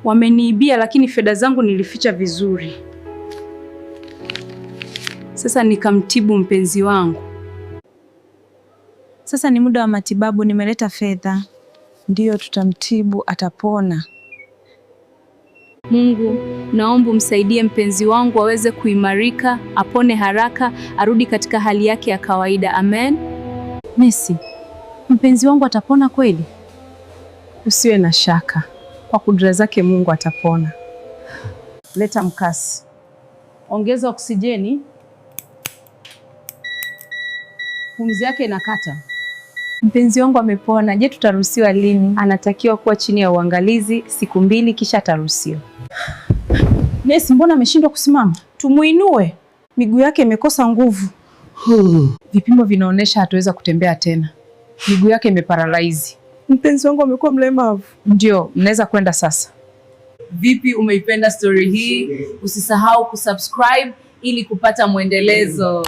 Wameniibia, lakini fedha zangu nilificha vizuri. Sasa nikamtibu mpenzi wangu. Sasa ni muda wa matibabu, nimeleta fedha. Ndiyo, tutamtibu, atapona. Mungu, naomba umsaidie mpenzi wangu aweze kuimarika, apone haraka, arudi katika hali yake ya kawaida. Amen. Messi, mpenzi wangu atapona kweli? Usiwe na shaka. Kwa kudra zake Mungu atapona. Leta mkasi. Ongeza oksijeni. Pumzi yake inakata. Mpenzi wangu amepona. Je, tutaruhusiwa lini? Anatakiwa kuwa chini ya uangalizi siku 2 kisha ataruhusiwa. Messi, mbona ameshindwa kusimama? Tumuinue. Miguu yake imekosa nguvu. Vipimo vinaonyesha hataweza kutembea tena. Miguu yake imeparalyze. Mpenzi wangu amekuwa mlemavu. Ndio, mnaweza kwenda sasa. Vipi, umeipenda story hii? Usisahau kusubscribe ili kupata mwendelezo.